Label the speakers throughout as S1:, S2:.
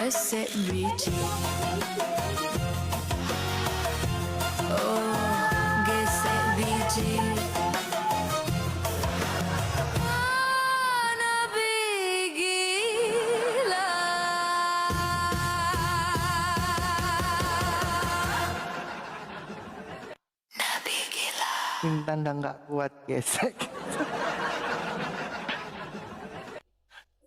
S1: gesek biji. Oh, gesek biji. Nabi gila. Nabi gila.
S2: Intan udah nggak kuat gesek.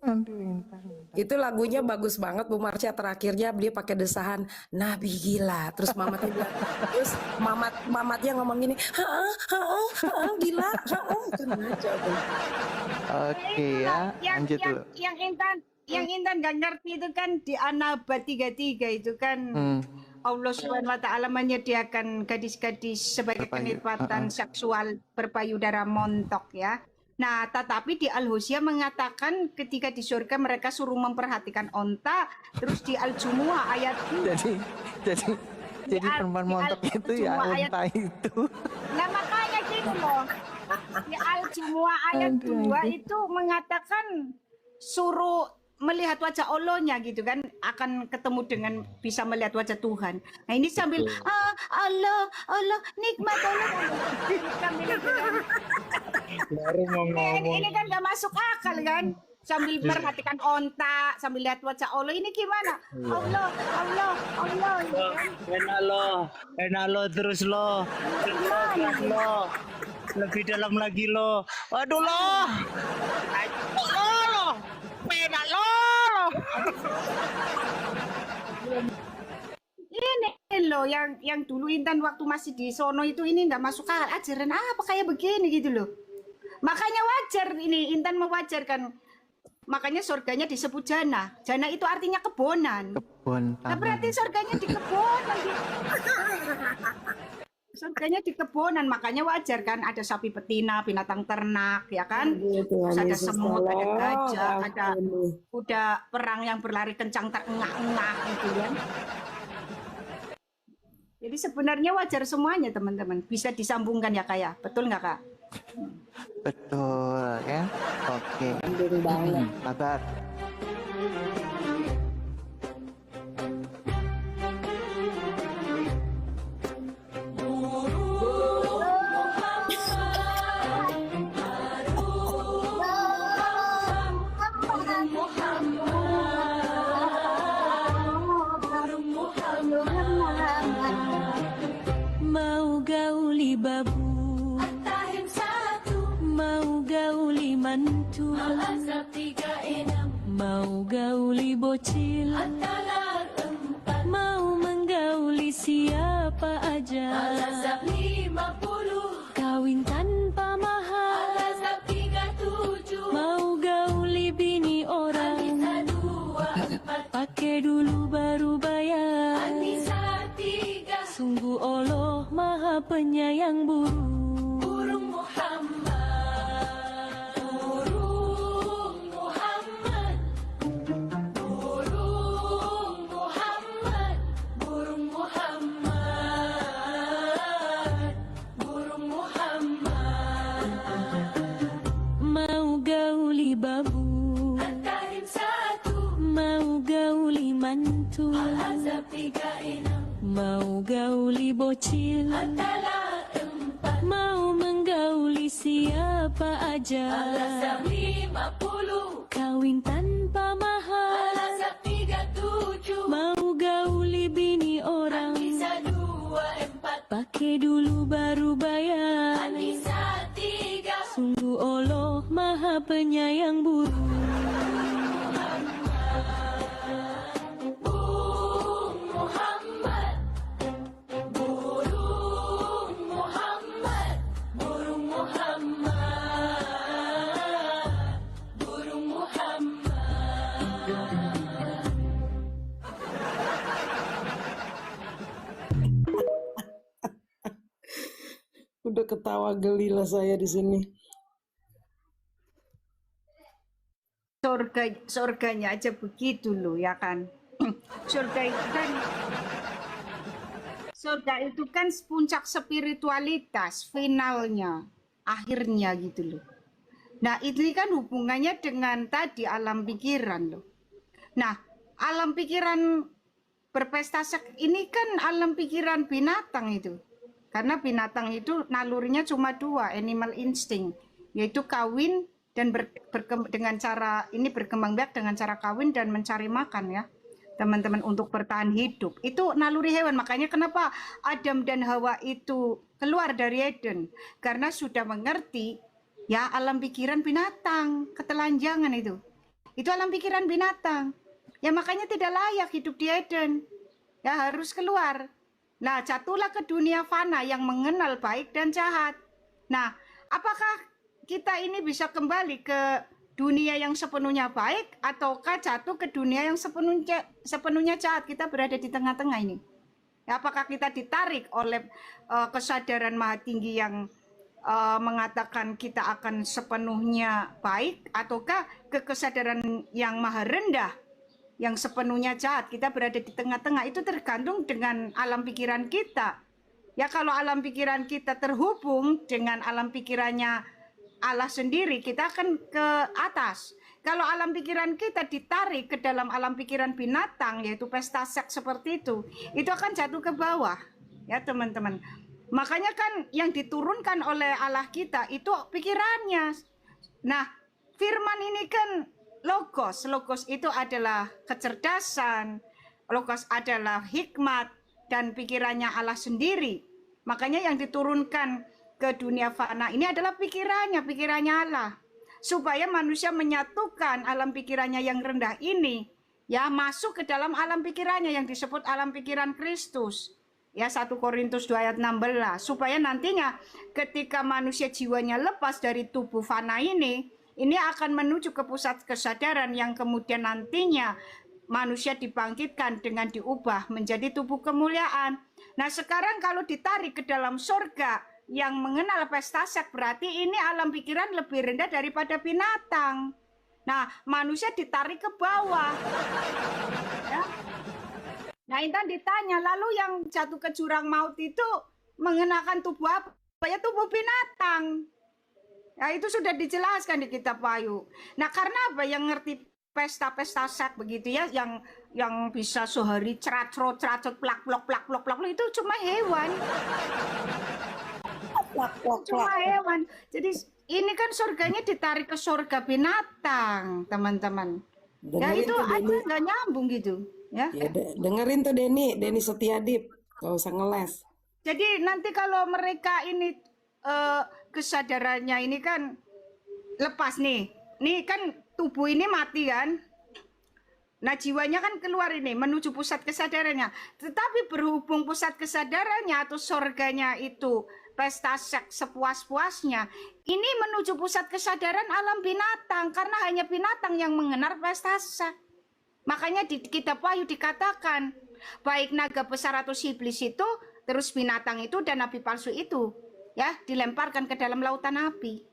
S2: Aduh Intan.
S3: Itu lagunya bagus banget Bu Marsha, terakhirnya dia pakai desahan Nabi gila. Terus mamatnya bilang, terus mamatnya ngomong gini, gila, kan ngaco tuh.
S2: Oke ya, lanjut dulu.
S4: Yang Intan gak ngerti itu kan di An-Naba 33 itu kan Allah Subhanahu wa taala menyediakan gadis-gadis sebagai kenikmatan seksual berpayudara montok ya. Nah, tetapi di Al-Hosea mengatakan ketika di surga mereka suruh memperhatikan onta, terus di Al-Jumu'ah ayat 2.
S2: Jadi perempuan montok itu ya unta itu.
S4: Nah, makanya gitu loh. Di Al-Jumu'ah ayat 2 itu mengatakan suruh melihat wajah Allahnya gitu kan, akan ketemu dengan bisa melihat wajah Tuhan. Nah, ini sambil Allah nikmat Allah.
S5: Baru mau ngomong.
S4: Ini kan gak masuk akal kan, sambil merhatikan onta, sambil lihat wajah Allah, ini gimana? Allah gitu kan.
S5: Enak lo terus lo, lebih dalam lagi lo. Waduh lo, enak lo.
S4: Ini loh yang dulu Intan waktu masih di sono itu, ini nggak masuk akal, ajaran apa kayak begini gitu loh. Makanya wajar ini Intan mewajarkan, makanya surganya disebut jannah. Jannah itu artinya kebonan.
S2: Kebun
S4: Nah, berarti surganya di kebonan. Surganya di kebonan, makanya wajar kan ada sapi betina, binatang ternak ya kan. Terus ada semut, ada gajah, ada kuda perang yang berlari kencang terengah-engah gitu kan. Jadi sebenarnya wajar semuanya teman-teman, bisa disambungkan ya Kak ya, betul nggak Kak?
S2: Betul ya. Oke. Sabar.
S1: Mau gauli babu, mau gauli mantu, mau gauli bocil, mau menggauli siapa aja, kawin tanpa mahal, mau gauli bini orang, pakai dulu baru bayar. Sungguh Allah Maha Penyayang burung Muhammad, burung Muhammad, burung Muhammad, burung Muhammad, burung Muhammad. Mau gauli babu, mau gauli mantu, mau gauli bocil, mau menggauli siapa aja, kawin tanpa mahal, mau gauli bini orang, pakai dulu baru bayar. Sungguh Allah Maha Penyayang burung
S3: Udah ketawa geli lah saya di sini.
S4: Surganya aja begitu loh ya kan. Surga itu kan puncak spiritualitas, finalnya, akhirnya gitu loh. Nah, ini kan hubungannya dengan tadi alam pikiran loh. Nah, alam pikiran berpesta seks ini kan alam pikiran binatang itu. Karena binatang itu nalurinya cuma dua, animal instinct, yaitu kawin dan dengan cara ini berkembang biak dengan cara kawin dan mencari makan ya. Teman-teman, untuk bertahan hidup. Itu naluri hewan. Makanya kenapa Adam dan Hawa itu keluar dari Eden. Karena sudah mengerti ya alam pikiran binatang, ketelanjangan itu. Itu alam pikiran binatang. Ya makanya tidak layak hidup di Eden. Ya harus keluar. Nah, jatuhlah ke dunia fana yang mengenal baik dan jahat. Nah, apakah kita ini bisa kembali ke dunia yang sepenuhnya baik ataukah jatuh ke dunia yang sepenuhnya jahat? Kita berada di tengah-tengah ini. Ya, apakah kita ditarik oleh kesadaran maha tinggi yang mengatakan kita akan sepenuhnya baik, ataukah ke kesadaran yang maha rendah yang sepenuhnya jahat? Kita berada di tengah-tengah. Itu tergantung dengan alam pikiran kita. Ya, kalau alam pikiran kita terhubung dengan alam pikirannya Allah sendiri, kita akan ke atas. Kalau alam pikiran kita ditarik ke dalam alam pikiran binatang, yaitu pesta seks seperti itu akan jatuh ke bawah. Ya teman-teman. Makanya kan yang diturunkan oleh Allah kita itu pikirannya. Nah, firman ini kan logos. Logos itu adalah kecerdasan. Logos adalah hikmat dan pikirannya Allah sendiri. Makanya yang diturunkan ke dunia fana ini adalah pikirannya Allah, supaya manusia menyatukan alam pikirannya yang rendah ini ya masuk ke dalam alam pikirannya yang disebut alam pikiran Kristus ya, 1 Korintus 2 ayat 16, supaya nantinya ketika manusia jiwanya lepas dari tubuh fana ini akan menuju ke pusat kesadaran yang kemudian nantinya manusia dibangkitkan dengan diubah menjadi tubuh kemuliaan. Nah, sekarang kalau ditarik ke dalam surga yang mengenal pesta seks, berarti ini alam pikiran lebih rendah daripada binatang. Nah, manusia ditarik ke bawah. Ya. Nah, Intan ditanya, lalu yang jatuh ke jurang maut itu mengenakan tubuh apa? Ya, tubuh binatang. Ya, itu sudah dijelaskan di kitab Wahyu. Nah, karena apa? Yang ngerti pesta-pesta seks begitu ya, yang bisa sehari ceracot plak itu cuma hewan. Cuma hewan. Jadi ini kan surganya ditarik ke surga binatang, teman-teman. Ya itu aja nggak nyambung gitu, ya.
S3: Dengerin tuh Denny Setiadip, gak usah ngeles.
S4: Jadi nanti kalau mereka ini kesadarannya ini kan lepas nih kan tubuh ini mati kan. Nah, jiwanya kan keluar ini menuju pusat kesadarannya. Tetapi berhubung pusat kesadarannya atau surganya itu pesta seks sepuas-puasnya, ini menuju pusat kesadaran alam binatang, karena hanya binatang yang mengenal pesta seks. Makanya di kitab Wahyu dikatakan, baik naga besar atau iblis itu, terus binatang itu dan nabi palsu itu, ya, dilemparkan ke dalam lautan api.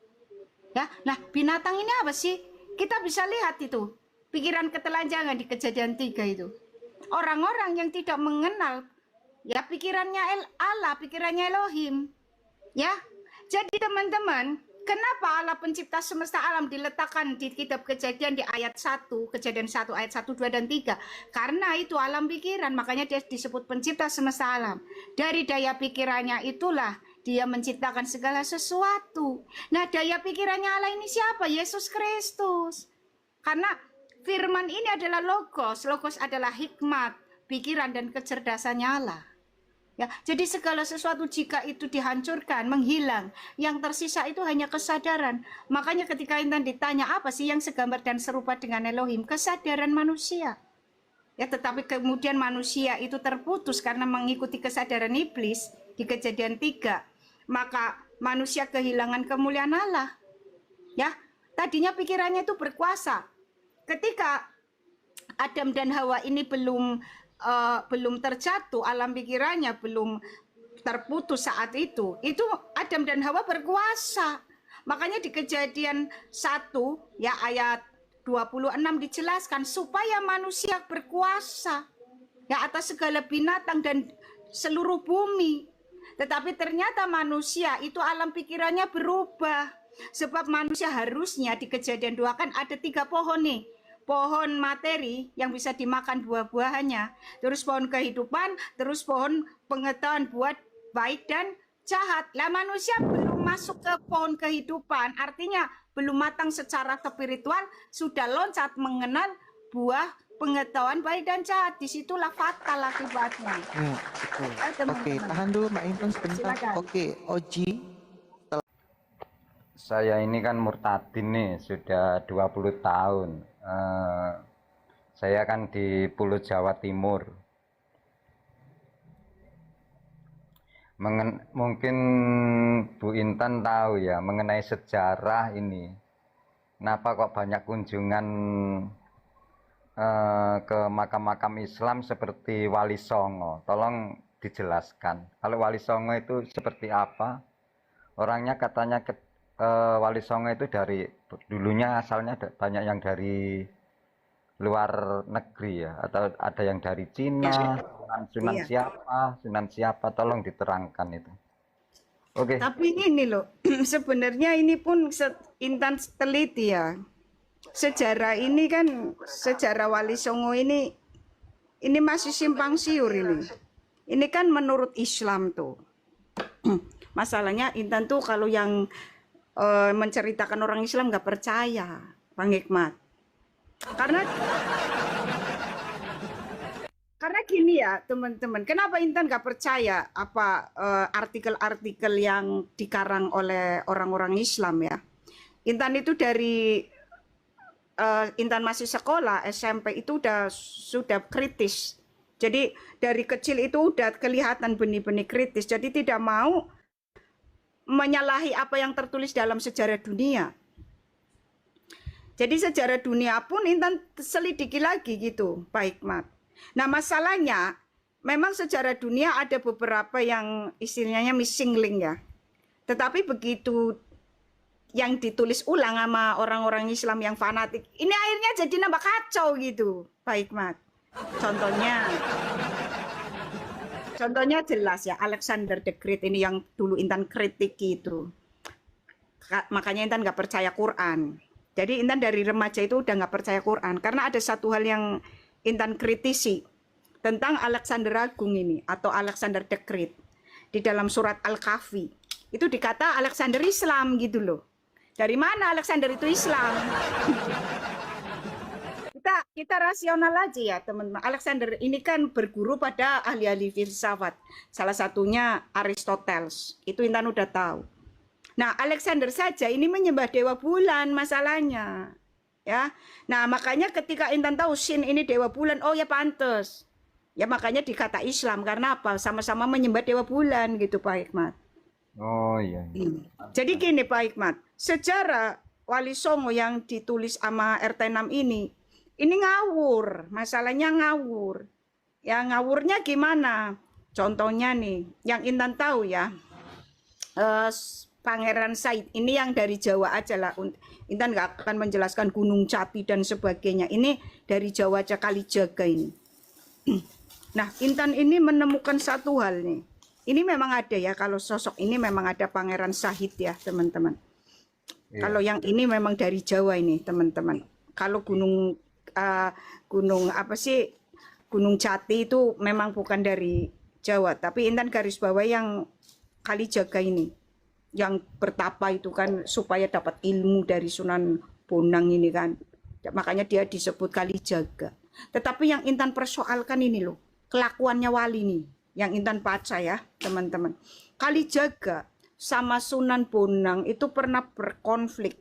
S4: Ya, nah binatang ini apa sih? Kita bisa lihat itu, pikiran ketelanjangan di Kejadian 3 itu. Orang-orang yang tidak mengenal, ya, pikirannya Allah, pikirannya Elohim. Ya, jadi teman-teman, kenapa Allah pencipta semesta alam diletakkan di kitab Kejadian di ayat 1, Kejadian 1 ayat 1, 2 dan 3? Karena itu alam pikiran, makanya dia disebut pencipta semesta alam. Dari daya pikirannya itulah dia menciptakan segala sesuatu. Nah, daya pikirannya Allah ini siapa? Yesus Kristus. Karena firman ini adalah logos, logos adalah hikmat, pikiran dan kecerdasannya Allah. Ya, jadi segala sesuatu jika itu dihancurkan, menghilang, yang tersisa itu hanya kesadaran. Makanya ketika Intan ditanya apa sih yang segambar dan serupa dengan Elohim, kesadaran manusia. Ya, tetapi kemudian manusia itu terputus karena mengikuti kesadaran iblis di Kejadian 3. Maka manusia kehilangan kemuliaan Allah. Ya, tadinya pikirannya itu berkuasa. Ketika Adam dan Hawa ini belum terjatuh, alam pikirannya belum terputus saat itu Adam dan Hawa berkuasa. Makanya di Kejadian 1 ya ayat 26 dijelaskan supaya manusia berkuasa ya atas segala binatang dan seluruh bumi. Tetapi ternyata manusia itu alam pikirannya berubah. Sebab manusia harusnya di Kejadian 2 kan ada 3 pohon nih. pohon materi yang bisa dimakan buah-buahannya, terus pohon kehidupan, terus pohon pengetahuan buat baik dan jahat. Lah manusia belum masuk ke pohon kehidupan, artinya belum matang secara spiritual, sudah loncat mengenal buah pengetahuan baik dan jahat. Disitulah fatal akibatnya.
S2: Betul.
S4: Teman-teman.
S2: Oke, tahan dulu Mbak Intan sebentar.
S4: Silakan.
S2: Oke, Oji.
S6: Saya ini kan murtadin nih, sudah 20 tahun. Saya kan di Pulau Jawa Timur. Mungkin Bu Intan tahu ya mengenai sejarah ini. Kenapa kok banyak kunjungan ke makam-makam Islam seperti Wali Songo? Tolong dijelaskan. Kalau Wali Songo itu seperti apa? Orangnya katanya Wali Songo itu dari dulunya asalnya banyak yang dari luar negeri ya, atau ada yang dari Cina, Sunan siapa, tolong diterangkan itu. Oke.
S4: Tapi ini loh, sebenarnya ini pun Intan teliti ya. Sejarah ini kan, sejarah Wali Songo ini masih simpang siur ini. Ini kan menurut Islam tuh. Masalahnya Intan tuh kalau yang menceritakan orang Islam nggak percaya, Bang Hikmat. Karena gini ya teman-teman, kenapa Intan nggak percaya apa artikel-artikel yang dikarang oleh orang-orang Islam ya? Intan itu dari Intan masih sekolah SMP itu sudah kritis. Jadi dari kecil itu udah kelihatan benih-benih kritis. Jadi tidak mau menyalahi apa yang tertulis dalam sejarah dunia. Jadi sejarah dunia pun Intan selidiki lagi gitu, Pak Hikmat. Nah masalahnya, memang sejarah dunia ada beberapa yang istilahnya missing link ya. Tetapi begitu yang ditulis ulang sama orang-orang Islam yang fanatik, ini akhirnya jadi nambah kacau gitu, Pak Hikmat. Contohnya jelas ya, Alexander the Great ini yang dulu Intan kritik gitu. Makanya Intan nggak percaya Quran. Jadi Intan dari remaja itu udah nggak percaya Quran. Karena ada satu hal yang Intan kritisi tentang Alexander Agung ini, atau Alexander the Great. Di dalam surat Al-Kahfi, itu dikata Alexander Islam gitu loh. Dari mana Alexander itu Islam? Kita rasional aja ya teman-teman. Alexander ini kan berguru pada ahli-ahli filsafat. Salah satunya Aristoteles. Itu Intan udah tahu. Nah, Alexander saja ini menyembah dewa bulan masalahnya. Ya. Nah, makanya ketika Intan tahu Sin ini dewa bulan, oh ya pantes. Ya makanya dikata Islam karena apa? Sama-sama menyembah dewa bulan gitu Pak Hikmat.
S6: Oh iya.
S4: Jadi gini Pak Hikmat, sejarah Wali Songo yang ditulis sama RT6 ini ngawur, masalahnya ngawur. Ya ngawurnya gimana? Contohnya nih, yang Intan tahu ya, Pangeran Said, ini yang dari Jawa aja lah. Intan nggak akan menjelaskan Gunung Capi dan sebagainya. Ini dari Jawa aja, Kalijaga ini. Nah, Intan ini menemukan satu hal nih. Ini memang ada ya, kalau sosok ini memang ada Pangeran Said ya, teman-teman. Iya. Kalau yang ini memang dari Jawa ini, teman-teman. Kalau Gunung apa sih, Gunung Jati itu memang bukan dari Jawa, tapi Intan garis bawah yang Kalijaga ini, yang bertapa itu kan supaya dapat ilmu dari Sunan Bonang ini kan, makanya dia disebut Kalijaga. Tetapi yang Intan persoalkan ini loh, kelakuannya wali nih, yang Intan baca ya teman-teman. Kalijaga sama Sunan Bonang itu pernah berkonflik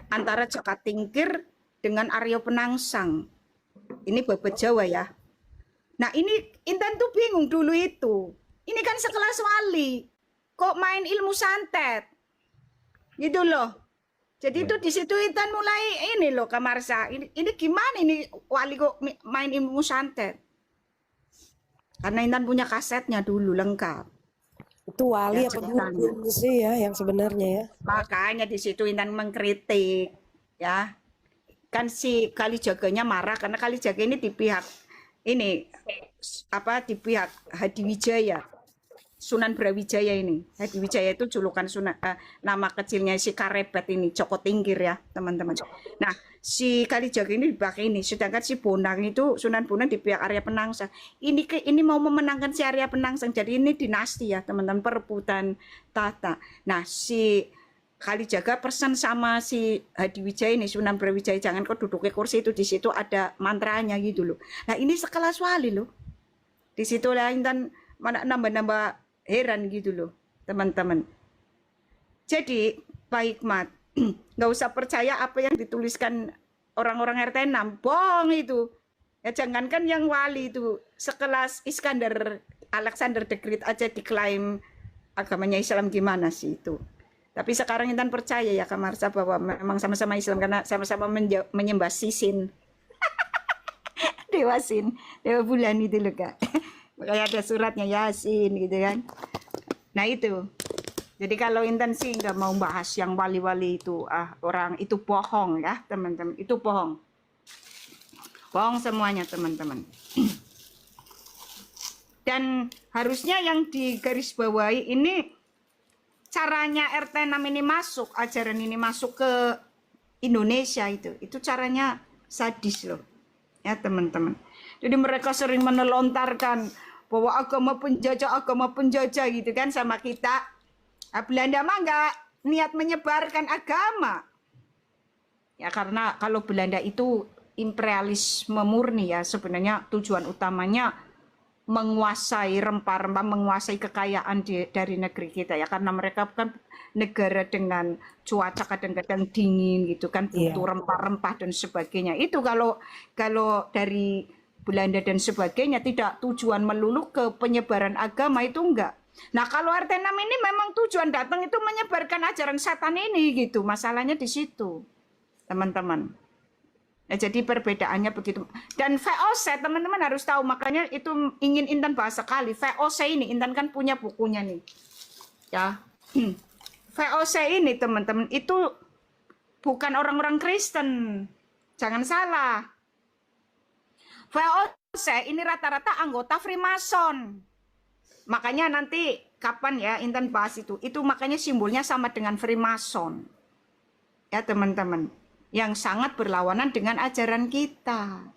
S4: antara Jaka Tingkir dengan Aryo Penangsang. Ini bebet Jawa ya. Nah ini Intan tuh bingung dulu itu. Ini kan sekelas wali, kok main ilmu santet, gitu loh. Jadi itu di situ Intan mulai ini loh Kamarsa. Ini gimana ini wali kok main ilmu santet? Karena Intan punya kasetnya dulu lengkap.
S3: Itu wali
S4: Ya,
S3: apa
S4: ceritanya.
S3: dukun sih ya yang sebenarnya ya.
S4: Makanya di situ Intan mengkritik ya. Kan si Kalijaganya marah karena Kalijaga ini di pihak ini apa, di pihak Hadiwijaya. Sunan Brawijaya ini. Hadi Wijaya itu julukan nama kecilnya si Karebet ini, Joko Tingkir ya teman-teman. Nah si Kalijaga ini dipakai ini, sedangkan si Bonang itu Sunan Bonang di pihak Arya Penangsang. Ini mau memenangkan si Arya Penangsang, jadi ini dinasti ya teman-teman, perebutan tahta. Nah si Kalijaga pesan sama si Hadi Wijaya ini, Sunan Brawijaya, jangan kau duduk ke kursi itu, di situ ada mantranya gitu loh. Nah ini sekelas wali loh. Di situ lah Intan mana nambah-nambah heran gitu loh teman-teman. Jadi Pak Hikmat, nggak usah percaya apa yang dituliskan orang-orang RT 6, bohong itu. Ya jangankan yang wali itu, sekelas Iskandar Alexander the Great aja diklaim agamanya Islam, gimana sih itu. Tapi sekarang Intan percaya ya Kak Marsha bahwa memang sama-sama Islam karena sama-sama menyembah Sisin. Dewa Sin, Dewa Bulan itu loh Kak. Kayak ada suratnya Yasin gitu kan. Nah itu. Jadi kalau Intan sih nggak mau bahas yang wali-wali itu, orang itu bohong ya teman-teman. Itu bohong. Bohong semuanya teman-teman. Dan harusnya yang digarisbawahi ini caranya RT 6 ini masuk, ajaran ini masuk ke Indonesia itu caranya sadis loh. Ya teman-teman. Jadi mereka sering menelontarkan bahwa agama penjajah gitu kan sama kita. Nah, Belanda mah nggak niat menyebarkan agama. Ya karena kalau Belanda itu imperialisme murni ya, sebenarnya tujuan utamanya menguasai rempah-rempah, menguasai kekayaan dari negeri kita ya, karena mereka kan negara dengan cuaca kadang-kadang dingin gitu kan, butuh rempah-rempah dan sebagainya. Itu kalau dari Belanda dan sebagainya tidak tujuan melulu ke penyebaran agama, itu enggak. Nah kalau RT 6 ini memang tujuan datang itu menyebarkan ajaran setan ini gitu, masalahnya di situ teman-teman. Nah, jadi perbedaannya begitu. Dan VOC teman-teman harus tahu, makanya itu ingin Intan bahas sekali. VOC ini Intan kan punya bukunya nih ya. VOC ini teman-teman itu bukan orang-orang Kristen, jangan salah. VOC ini rata-rata anggota Freemason. Makanya nanti kapan ya Intan bahas itu makanya simbolnya sama dengan Freemason. Ya teman-teman, yang sangat berlawanan dengan ajaran kita.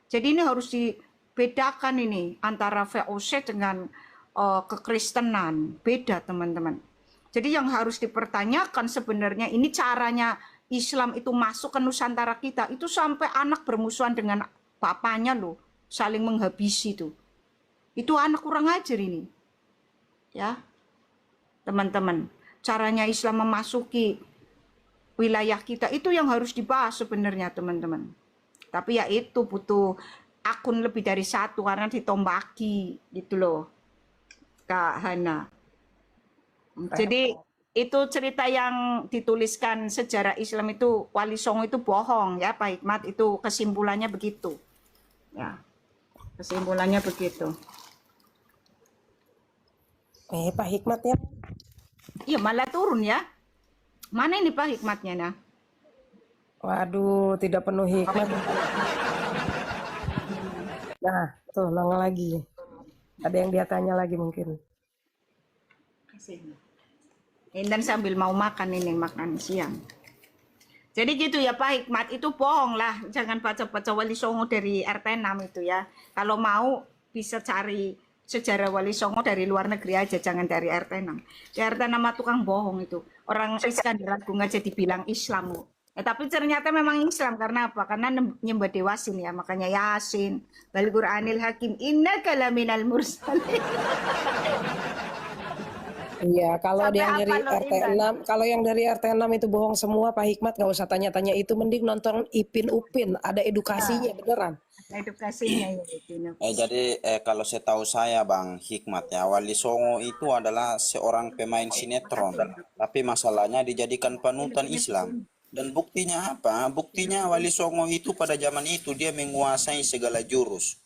S4: Jadi ini harus dibedakan ini antara VOC dengan kekristenan. Beda teman-teman. Jadi yang harus dipertanyakan sebenarnya ini caranya Islam itu masuk ke Nusantara kita. Itu sampai anak bermusuhan dengan bapaknya loh, saling menghabisi tuh. Itu anak kurang ajar ini. Ya, teman-teman, caranya Islam memasuki wilayah kita itu yang harus dibahas sebenarnya teman-teman. Tapi ya itu butuh akun lebih dari satu karena ditombaki gitu loh Kak Hana. Jadi itu cerita yang dituliskan sejarah Islam itu Wali Songo itu bohong ya Pak Hikmat, itu kesimpulannya begitu. Ya. Kesimpulannya begitu.
S3: Pak Hikmat ya.
S4: Iya malah turun ya. Mana ini Pak hikmatnya nah?
S3: Waduh, tidak penuh hikmat. Nah, tuh nongol lagi. Ada yang dia tanya lagi mungkin.
S4: Dan sambil mau makan ini, makan siang. Jadi gitu ya Pak Hikmat, itu bohong lah. Jangan baca-baca Wali Songo dari RT 6 itu ya. Kalau mau bisa cari sejarah Wali Songo dari luar negeri aja, jangan dari RT 6. Di RT 6 tukang bohong itu. Orang Iskandar Agung aja dibilang Islam. Tapi ternyata memang Islam karena apa? Karena nyembah Dewasin ya, makanya Yasin, Bal Qur'anil Hakim, innaka laminal mursalin.
S3: Iya, kalau
S4: Sampai
S3: yang
S4: apa
S3: dari
S4: lo,
S3: RT
S4: Intan?
S3: 6, kalau yang dari RT 6 itu bohong semua Pak Hikmat, nggak usah tanya-tanya itu, mending nonton Ipin Upin, ada edukasinya beneran.
S4: Edukasinya ya itu.
S7: Jadi kalau setahu saya Bang Hikmat ya, Wali Songo itu adalah seorang pemain sinetron, tapi masalahnya dijadikan panutan Islam. Dan buktinya apa? Buktinya Wali Songo itu pada zaman itu dia menguasai segala jurus.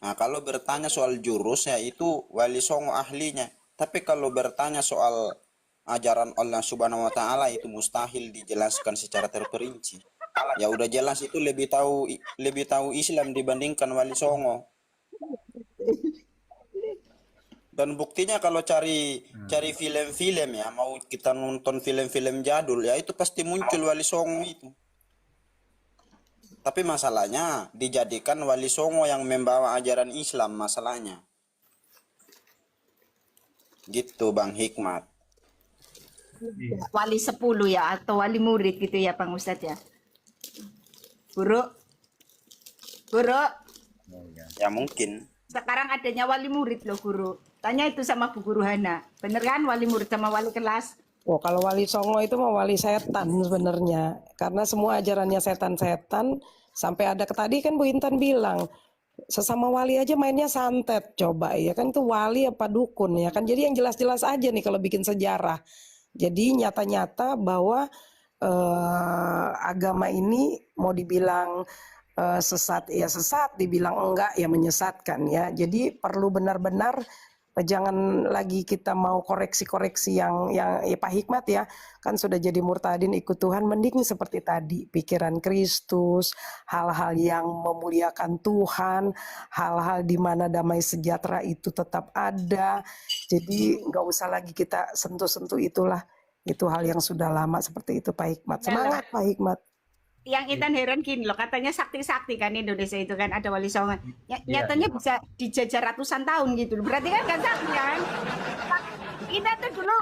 S7: Nah, kalau bertanya soal jurus ya itu Wali Songo ahlinya. Tapi kalau bertanya soal ajaran Allah Subhanahu wa taala itu mustahil dijelaskan secara terperinci. Ya udah jelas itu lebih tahu Islam dibandingkan Wali Songo. Dan buktinya kalau cari film-film ya, mau kita nonton film-film jadul ya, itu pasti muncul Wali Songo itu. Tapi masalahnya dijadikan Wali Songo yang membawa ajaran Islam masalahnya. Gitu Bang Hikmat.
S4: Wali 10 ya, atau wali murid gitu ya Bang Ustadz ya. Guru, guru,
S7: Ya mungkin.
S4: sekarang adanya wali murid loh guru. Tanya itu sama Bu Guru Hana. Bener kan wali murid sama wali kelas?
S3: Oh, kalau Wali Songo itu mau wali setan sebenarnya. Karena semua ajarannya setan-setan. Sampai ada tadi kan Bu Intan bilang, sesama wali aja mainnya santet. Coba ya kan itu wali apa dukun ya kan. Jadi yang jelas-jelas aja nih kalau bikin sejarah. Jadi nyata-nyata bahwa agama ini mau dibilang sesat ya sesat, dibilang enggak ya menyesatkan ya. Jadi perlu benar-benar jangan lagi kita mau koreksi-koreksi yang ya Pak Hikmat ya kan sudah jadi murtadin ikut Tuhan, mending seperti tadi pikiran Kristus, hal-hal yang memuliakan Tuhan, hal-hal di mana damai sejahtera itu tetap ada. Jadi nggak usah lagi kita sentuh-sentuh itulah, itu hal yang sudah lama seperti itu Pak Hikmat. Semangat Pak Hikmat.
S4: Yang Intan heran gini loh, katanya sakti-sakti kan Indonesia itu kan ada wali songo. Nyatanya bisa dijajah ratusan tahun gitu loh. Berarti kan gak sakti kan? Intan tuh dulu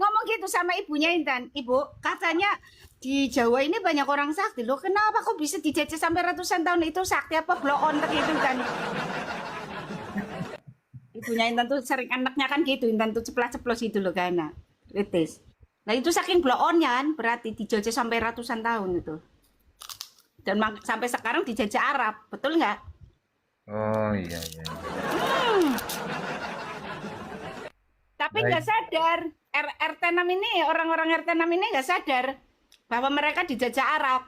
S4: ngomong gitu sama ibunya Intan. Ibu, katanya di Jawa ini banyak orang sakti loh. Kenapa kok bisa dijajah sampai ratusan tahun? Itu sakti apa blow on gitu kan? Ibunya Intan tuh sering anaknya kan gitu. Intan tuh ceplos-ceplos gitu loh kan. Kritis. Nah itu saking blow on-nya kan berarti dijajah sampai ratusan tahun itu. Dan sampai sekarang dijajah Arab, betul nggak?
S6: Oh iya.
S4: Tapi nggak sadar, RT 6 ini, orang-orang RT 6 ini nggak sadar bahwa mereka dijajah Arab.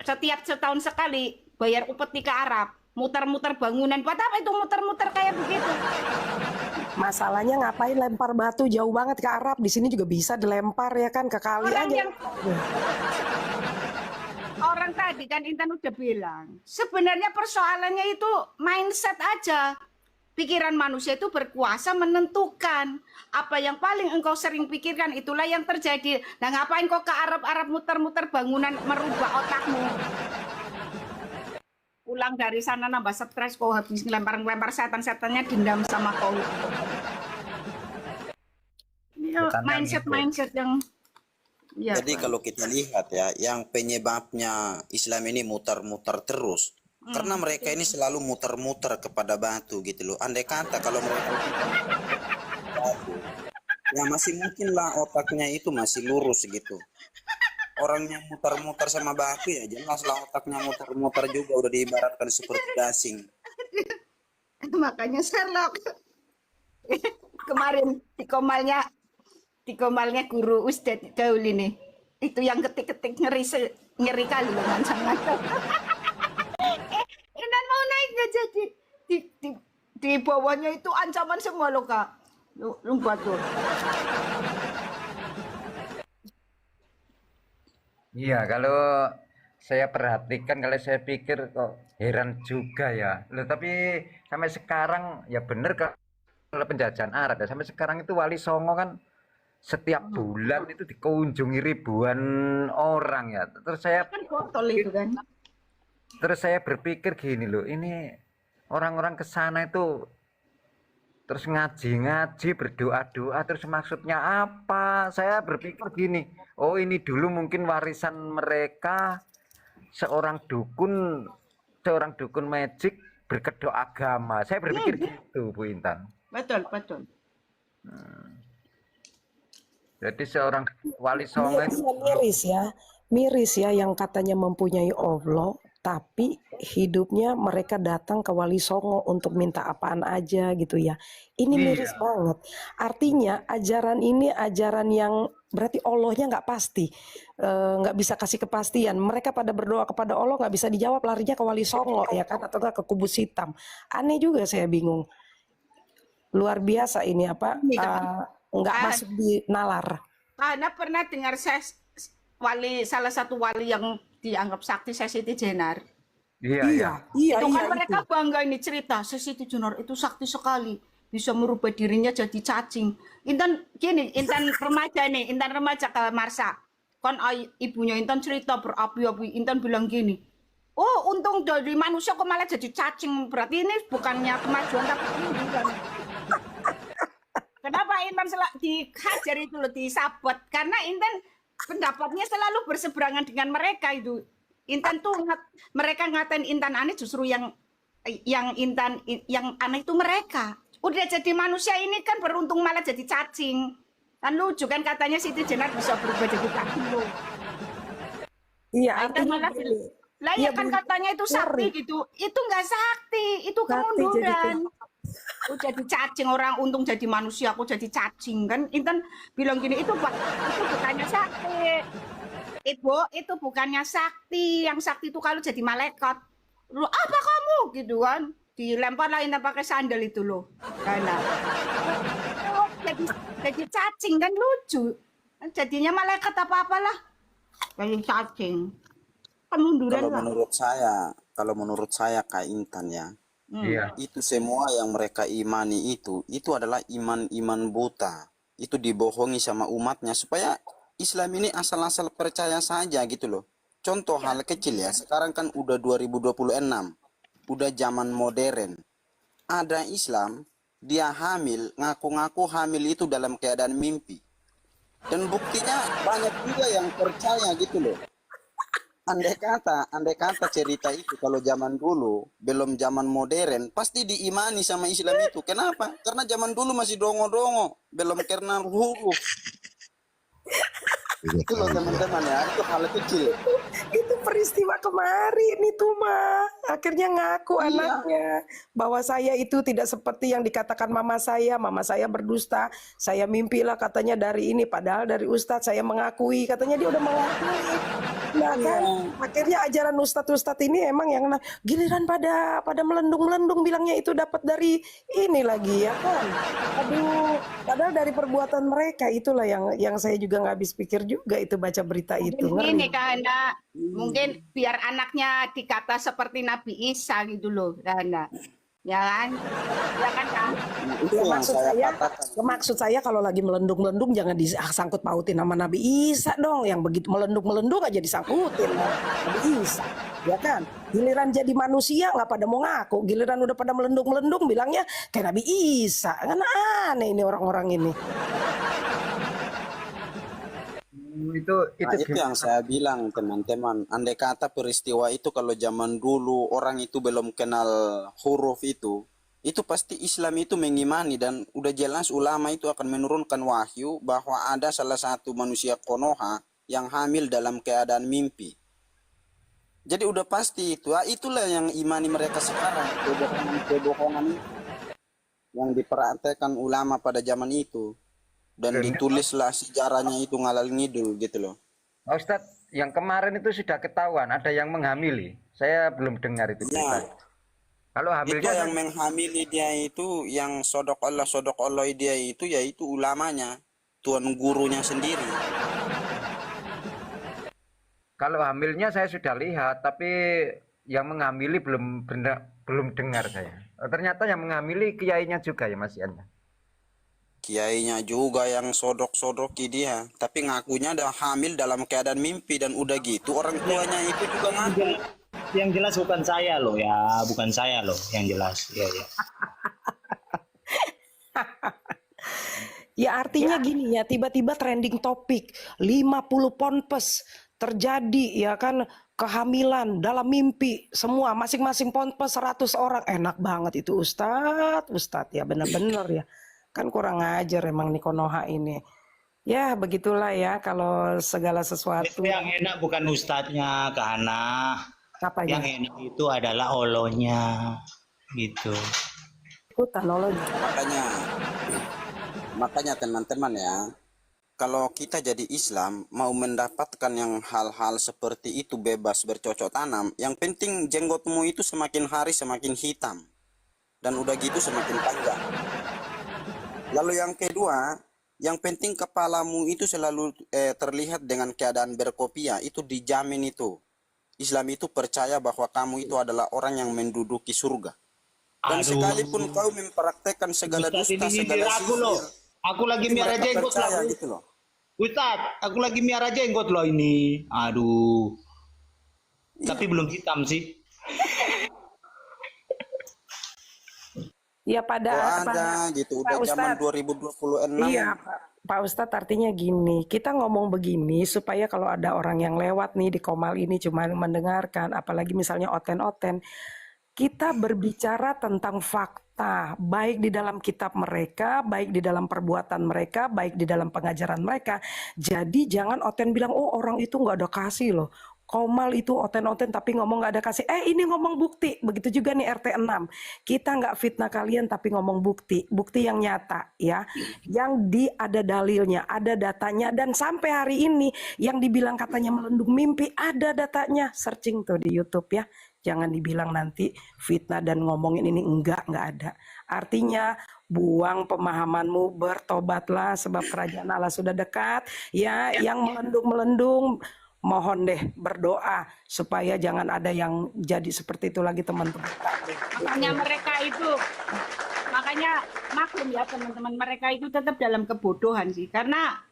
S4: Setiap setahun sekali bayar upeti ke Arab, muter-muter bangunan. Buat apa itu muter-muter kayak begitu?
S3: Masalahnya ngapain lempar batu jauh banget ke Arab? Di sini juga bisa dilempar ya kan ke kali
S4: Orang
S3: aja.
S4: yang orang tadi kan Intan udah bilang, sebenarnya persoalannya itu mindset aja. Pikiran manusia itu berkuasa menentukan apa yang paling engkau sering pikirkan itulah yang terjadi. Nah ngapain kok ke Arab-Arab muter-muter bangunan merubah otakmu? Pulang dari sana nambah stres kau habis ngelempar-ngelempar setan-setannya dendam sama kau. Ini mindset yang ya,
S7: Jadi
S4: Pak.
S7: kalau kita lihat ya, yang penyebabnya Islam ini muter-muter terus, karena mereka ini selalu muter-muter kepada batu gitu loh. Andai kata kalau mereka batu, ya masih mungkin lah otaknya itu masih lurus gitu. Orang yang muter-muter sama batu ya jelas lah otaknya muter-muter juga, udah diibaratkan seperti gasing.
S4: Makanya Sherlock kemarin di komalnya guru Ustadz Gaul ini itu yang ketik-ketik ngeri kali loh sangat. Intan mau naik nggak jadi di bawahnya itu ancaman semua loh kak. Lu buat tuh.
S6: Iya, kalau saya perhatikan, kalau saya pikir kok heran juga ya. Loh, tapi sampai sekarang ya bener kalau penjajahan Arab ya, sampai sekarang itu Wali Songo kan setiap bulan itu dikunjungi ribuan orang ya.
S4: Kan botol itu kan.
S6: Terus saya berpikir gini loh, ini orang-orang ke sana itu terus ngaji-ngaji, berdoa-doa, terus maksudnya apa? Saya berpikir gini, oh ini dulu mungkin warisan mereka seorang dukun magic berkedok agama. Saya berpikir gitu, Bu Intan.
S4: Betul, betul.
S6: Jadi seorang Wali Songo itu
S3: miris ya yang katanya mempunyai Allah, tapi hidupnya mereka datang ke Wali Songo untuk minta apaan aja gitu ya. Ini miris banget. Artinya ajaran ini ajaran yang berarti Allahnya nggak pasti, nggak bisa kasih kepastian. Mereka pada berdoa kepada Allah nggak bisa dijawab, larinya ke Wali Songo ya kan, atau nggak ke Kubus Hitam. Aneh juga, saya bingung. Luar biasa ini apa? Nggak masuk di nalar.
S4: Anda pernah dengar salah satu wali yang dianggap sakti, Siti Jenar?
S3: Iya.
S4: Itu kan mereka bangga ini cerita, Siti Jenar itu sakti sekali. bisa merubah dirinya jadi cacing. Intan gini, Intan remaja nih, Intan remaja ke Marsa. Kan ibunya Intan cerita berapi-api, Intan bilang gini, oh untung dari manusia kok malah jadi cacing, berarti ini bukannya kemajuan tapi kemunduran. Kenapa Intan dihajar itu loh, disabot? Karena Intan pendapatnya selalu berseberangan dengan mereka itu. Intan tuh mereka ngatain Intan aneh, justru yang Intan yang aneh itu mereka. Udah jadi manusia ini kan beruntung malah jadi cacing. Kan lucu kan katanya Siti Jenar bisa berubah jadi cacing loh.
S3: Iya,
S4: Intan
S3: artinya
S4: malah
S3: gini.
S4: lah ya kan katanya itu sakti gitu. Itu nggak sakti, itu
S3: Sakti jadi
S4: kemunduran. Oh jadi cacing, orang untung jadi manusia, aku jadi cacing kan. Intan bilang gini, itu bukannya sakti. Ibu, itu bukannya sakti. Yang sakti itu kalau jadi malaikat. Lu apa kamu gitu kan? Dilempar lah Intan pakai sandal itu loh. Karena jadi cacing kan lucu. Jadinya malaikat apa-apalah. Jadi cacing. Kemunduran
S7: Kalau
S4: lah.
S7: kalau menurut saya Kak Intan ya,
S6: Iya.
S7: itu semua yang mereka imani itu adalah iman-iman buta. Itu dibohongi sama umatnya supaya Islam ini asal-asal percaya saja gitu loh. Contoh hal kecil ya, sekarang kan udah 2026, udah zaman modern. Ada Islam, dia hamil, ngaku-ngaku hamil itu dalam keadaan mimpi. Dan buktinya banyak juga yang percaya gitu loh. Andai kata cerita itu kalau zaman dulu, belum zaman modern, pasti diimani sama Islam itu. Kenapa? Karena zaman dulu masih dongo-dongo, belum kenal huruf. Itu loh teman-teman ya, itu hal kecil.
S3: Itu peristiwa kemarin itu mah. Akhirnya ngaku anaknya bahwa saya itu tidak seperti yang dikatakan mama saya berdusta. Saya mimpilah katanya dari ini, padahal dari Ustadz saya mengakui, katanya dia udah mengakui. Nah kan, akhirnya ajaran Ustadz ini emang yang giliran pada melendung-melendung bilangnya itu dapat dari ini lagi ya kan. Aduh, padahal dari perbuatan mereka itulah yang saya juga nggak habis pikir juga itu baca berita itu.
S4: Ini karena mungkin biar anaknya dikata seperti Nabi Isa gitu loh, karena ya kan, ya kan Kak?
S7: Itu
S3: Ya,
S7: yang saya katakan.
S3: maksud saya kalau lagi melendung-melendung jangan disangkut pautin sama Nabi Isa dong. Yang begitu melendung-melendung aja disangkutin sama Nabi Isa, ya kan? Giliran jadi manusia nggak pada mau ngaku, giliran udah pada melendung-melendung bilangnya kayak Nabi Isa. Kan aneh ini orang-orang ini.
S7: Nah, itu yang saya bilang teman-teman. Andai kata peristiwa itu kalau zaman dulu orang itu belum kenal huruf itu pasti Islam itu mengimani dan udah jelas ulama itu akan menurunkan wahyu bahwa ada salah satu manusia Konoha yang hamil dalam keadaan mimpi. Jadi udah pasti itu. Itulah yang imani mereka sekarang, kebohongan itu yang dipraktekkan ulama pada zaman itu. Dan ditulislah sejarahnya itu ngalal ngidul gitu loh.
S6: Pak Ustadz, yang kemarin itu sudah ketahuan ada yang menghamili. Saya belum dengar itu cerita. Kalau
S7: Itu
S6: hamilnya
S7: yang menghamili dia itu, yang sodok Allah dia itu, yaitu ulamanya, tuan gurunya sendiri.
S6: kalau hamilnya saya sudah lihat, tapi yang menghamili belum dengar saya. Ternyata yang menghamili kiainya juga ya Mas Ian.
S7: Kiainya juga yang sodok-sodoki dia, tapi ngakunya ada hamil dalam keadaan mimpi dan udah gitu orang tuanya itu juga ngaku.
S5: Yang jelas bukan saya loh ya, bukan saya loh yang jelas. Iya, ya.
S3: Ya artinya gini ya, tiba-tiba trending topik 50 ponpes terjadi ya kan, kehamilan dalam mimpi semua, masing-masing ponpes 100 orang. Enak banget itu Ustadz ya, bener-bener ya. Kan kurang ajar emang nih Konoha ini. Ya begitulah ya kalau segala sesuatu.
S5: Itu yang enak bukan ustadznya Kahana.
S3: Apanya?
S5: Yang enak itu adalah olonya gitu.
S3: Ikutan Allah.
S7: Makanya teman-teman ya, kalau kita jadi Islam mau mendapatkan yang hal-hal seperti itu bebas bercocok tanam, yang penting jenggotmu itu semakin hari semakin hitam dan udah gitu semakin panjang. Lalu yang kedua, yang penting kepalamu itu selalu terlihat dengan keadaan berkopiah, itu dijamin itu. Islam itu percaya bahwa kamu itu adalah orang yang menduduki surga. Dan
S5: Aduh,
S7: sekalipun kau mempraktekkan segala
S5: Ustaz
S7: dusta,
S5: ini
S7: segala
S5: nyindir aku loh.
S7: sihir,
S5: Aku lagi
S7: tapi
S5: miara
S7: mereka
S5: jenggot loh.
S7: percaya gitu loh.
S5: Ustaz, aku lagi miara jenggot loh ini. Aduh, tapi
S7: Iya.
S5: belum hitam sih.
S3: Ya
S7: Kok ada gitu,
S3: Pak
S7: udah zaman
S3: Ustadz.
S7: 2026.
S3: Iya, Pak Ustadz, artinya gini, kita ngomong begini supaya kalau ada orang yang lewat nih di Komal ini cuma mendengarkan, apalagi misalnya oten-oten, kita berbicara tentang fakta, baik di dalam kitab mereka, baik di dalam perbuatan mereka, baik di dalam pengajaran mereka. Jadi jangan oten bilang, oh orang itu nggak ada kasih loh. Komal itu oten-oten tapi ngomong nggak ada kasih. Ini ngomong bukti. Begitu juga nih RT 6. Kita nggak fitnah kalian tapi ngomong bukti. Bukti yang nyata ya. Yang ada dalilnya, ada datanya. Dan sampai hari ini yang dibilang katanya melendung mimpi, ada datanya. Searching tuh di YouTube ya. Jangan dibilang nanti fitnah dan ngomongin ini, enggak ada. Artinya buang pemahamanmu, bertobatlah sebab kerajaan Allah sudah dekat. Ya, yang melendung-melendung, mohon deh berdoa supaya jangan ada yang jadi seperti itu lagi teman-teman.
S4: Makanya mereka itu, makanya maklum ya teman-teman, mereka itu tetap dalam kebodohan sih, karena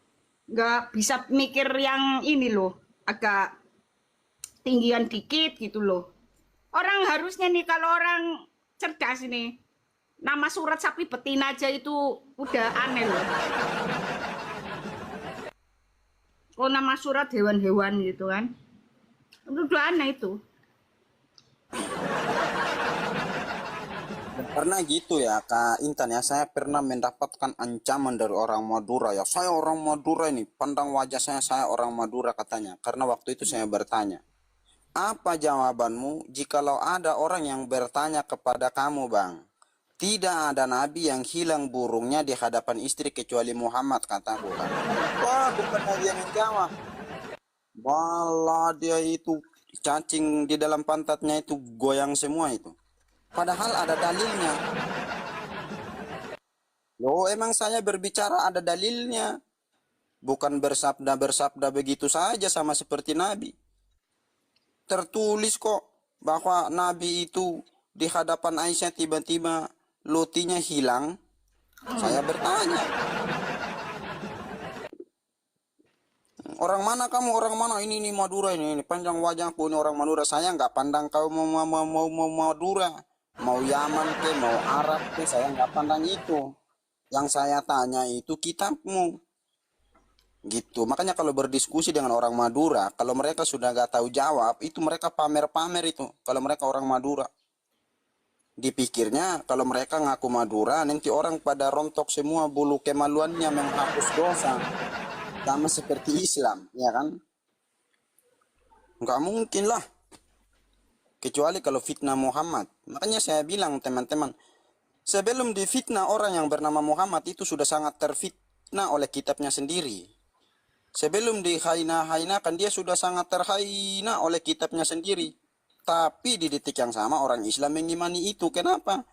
S4: nggak bisa mikir yang ini loh, agak tinggian dikit gitu loh. Orang harusnya nih, kalau orang cerdas ini, nama surat sapi betina aja itu udah aneh loh. Oh, nama surat hewan-hewan gitu kan, itu udah aneh itu.
S7: Dan pernah gitu ya Kak Intan ya, saya pernah mendapatkan ancaman dari orang Madura ya. Saya orang Madura ini, pandang wajah saya orang Madura katanya. Karena waktu itu saya bertanya, apa jawabanmu jikalau ada orang yang bertanya kepada kamu, Bang? Tidak ada nabi yang hilang burungnya di hadapan istri kecuali Muhammad, kataku kan. Wah, bukan dia yang menjawab. Malah dia itu cacing di dalam pantatnya itu goyang semua itu. Padahal ada dalilnya. Loh, emang saya berbicara ada dalilnya. Bukan bersabda begitu saja sama seperti Nabi. Tertulis kok bahwa Nabi itu di hadapan Aisyah tiba-tiba lotinya hilang. Saya bertanya, orang mana kamu? Orang mana? Ini Madura ini panjang wajahku, ini orang Madura. Saya nggak pandang kau mau Madura, mau Yaman ke, mau Arab ke, saya nggak pandang itu. Yang saya tanya itu kitabmu. Gitu. Makanya kalau berdiskusi dengan orang Madura, kalau mereka sudah nggak tahu jawab, itu mereka pamer-pamer itu. Kalau mereka orang Madura, dipikirnya kalau mereka ngaku Madura, nanti orang pada rontok semua bulu kemaluannya, menghapus dosa, sama seperti Islam, ya kan? Nggak mungkin lah, kecuali kalau fitnah Muhammad. Makanya saya bilang teman-teman, sebelum difitnah orang yang bernama Muhammad itu sudah sangat terfitnah oleh kitabnya sendiri. Sebelum dihina-hinakan, dia sudah sangat terhina oleh kitabnya sendiri. Tapi di detik yang sama orang Islam mengimani itu. Kenapa?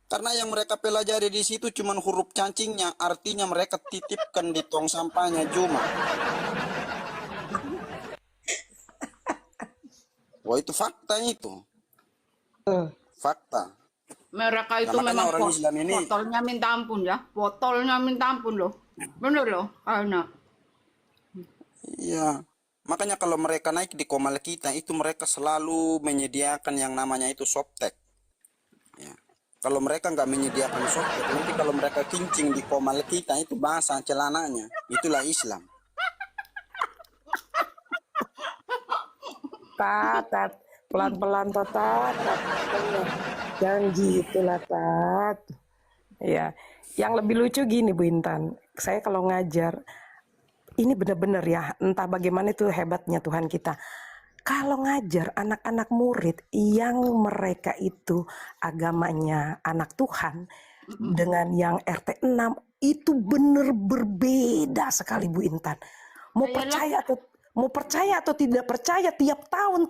S7: Karena yang mereka pelajari di situ cuma huruf cacingnya, artinya mereka titipkan di tong sampahnya cuma. Wah, itu fakta itu. Fakta.
S4: Mereka itu
S7: Nah, makanya
S4: memang
S7: orang Islam ini,
S4: botolnya minta ampun ya, botolnya minta ampun loh, bener loh, karena
S7: iya. Makanya kalau mereka naik di Komal kita itu mereka selalu menyediakan yang namanya itu softtek. Ya. Kalau mereka nggak menyediakan softtek, nanti kalau mereka kincing di Komal kita itu basah celananya. Itulah Islam.
S3: Tat, pelan-pelan Tat. Jangan gitulah Tat. Ya, yang lebih lucu gini Bu Intan, saya kalau ngajar, ini benar-benar ya, entah bagaimana itu hebatnya Tuhan kita. Kalau ngajar anak-anak murid yang mereka itu agamanya anak Tuhan dengan yang RT 6 itu benar berbeda sekali Bu Intan. Mau percaya atau tidak percaya, tiap tahun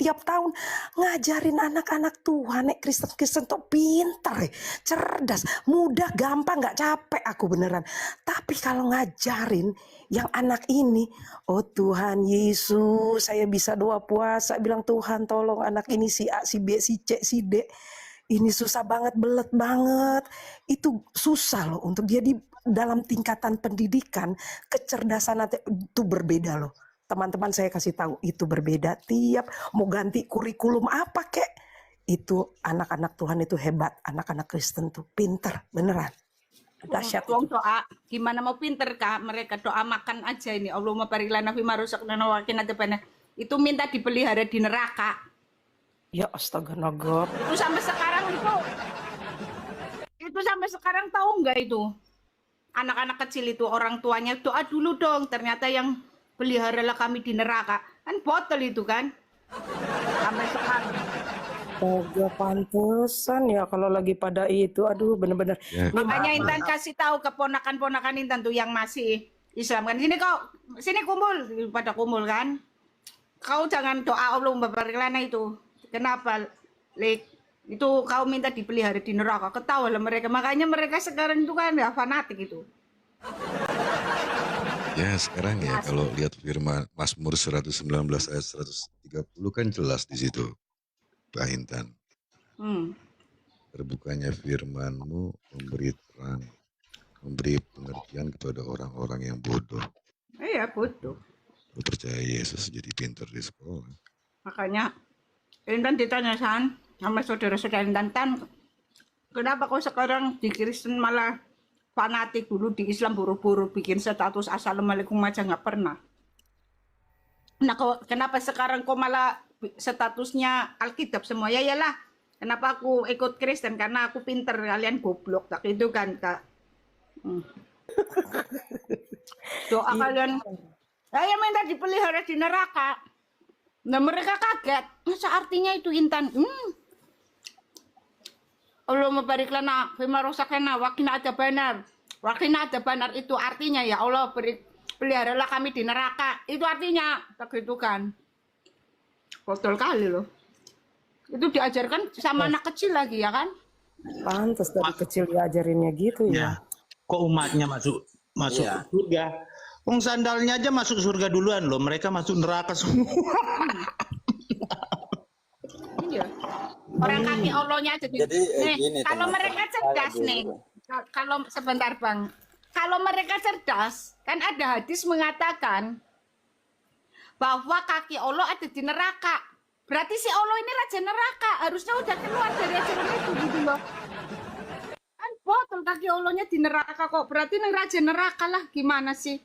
S3: ngajarin anak-anak Tuhan, Kristen tuh pintar, cerdas, mudah, gampang, nggak capek aku beneran. Tapi kalau ngajarin yang anak ini, oh Tuhan Yesus, saya bisa doa puasa, bilang Tuhan tolong anak ini si A, si B, si C, si D. ini susah banget, belet banget. Itu susah loh untuk dia di dalam tingkatan pendidikan, kecerdasan itu berbeda loh. Teman-teman saya kasih tahu, itu berbeda. Tiap mau ganti kurikulum apa kek, itu anak-anak Tuhan itu hebat. Anak-anak Kristen tuh pinter, beneran. Dahsyat
S4: Wong
S3: itu.
S4: doa, gimana mau pinter kak? Mereka doa makan aja ini. Allahumma barik lana fima razaqtana wa qina adzabannar. Itu minta dipelihara di neraka.
S3: Ya astaga nagor.
S4: Itu sampai sekarang itu sampai sekarang tahu nggak itu? Anak-anak kecil itu orang tuanya doa dulu dong. Ternyata yang peliharalah kami di neraka. Kan botol itu kan? Sampai sekarang.
S3: Astaga pantesan ya kalau lagi pada itu, aduh bener-bener.
S8: Ya,
S4: Makanya Intan kasih tahu ke ponakan-ponakan Intan tuh yang masih Islam kan. Sini kau, sini kumpul, pada kumpul kan. Kau jangan doa Allahumma barik lana itu. Kenapa? Lek, itu kau minta dipelihara di neraka. Ketawa lah mereka. Makanya mereka sekarang itu kan ya fanatik itu.
S8: ya sekarang ya kalau lihat firman Mazmur 119 ayat 130 kan jelas di situ, Mbak Intan. Terbukanya firman-Mu memberi terang, memberi pengertian kepada orang-orang yang bodoh.
S4: Iya, bodoh.
S8: Lu percaya Yesus jadi pintar di sekolah.
S4: Makanya Intan ditanya sama saudara-saudara Intan, Tan, kenapa kau sekarang di Kristen malah fanatik, dulu di Islam buru-buru bikin status assalamualaikum aja nggak pernah. Nah, kenapa sekarang kau malah statusnya Alkitab semua? Ya iyalah, kenapa aku ikut Kristen? Karena aku pinter, kalian goblok. Tak itu kan kak. Doa kalian, saya minta dipelihara di neraka. Nah mereka kaget, masa artinya itu Intan? Allahumma barik lana fima razaqtana wa qina adzabannar. Wa qina adzabannar itu artinya ya Allah peliharalah kami di neraka. Itu artinya begitu kan. Kotor kali loh. Itu diajarkan sama anak kecil lagi ya kan?
S3: Pantes dari kecil diajarinnya gitu ya.
S5: Kok umatnya masuk surga? Wong sandalnya aja masuk surga duluan loh. Mereka masuk neraka semua.
S4: Iya. Orang kaki Allahnya aja.
S7: Jadi,
S4: nih,
S7: gini,
S4: kalau
S7: teman-teman.
S4: mereka cerdas
S7: Saya
S4: nih,
S7: dulu.
S4: kalau sebentar bang, kalau mereka cerdas, kan ada hadis mengatakan bahwa kaki Allah ada di neraka. Berarti si Allah ini raja neraka, harusnya udah keluar dari ajaran itu gitu loh. Kan botol kaki Allahnya di neraka kok, berarti raja neraka lah, gimana sih?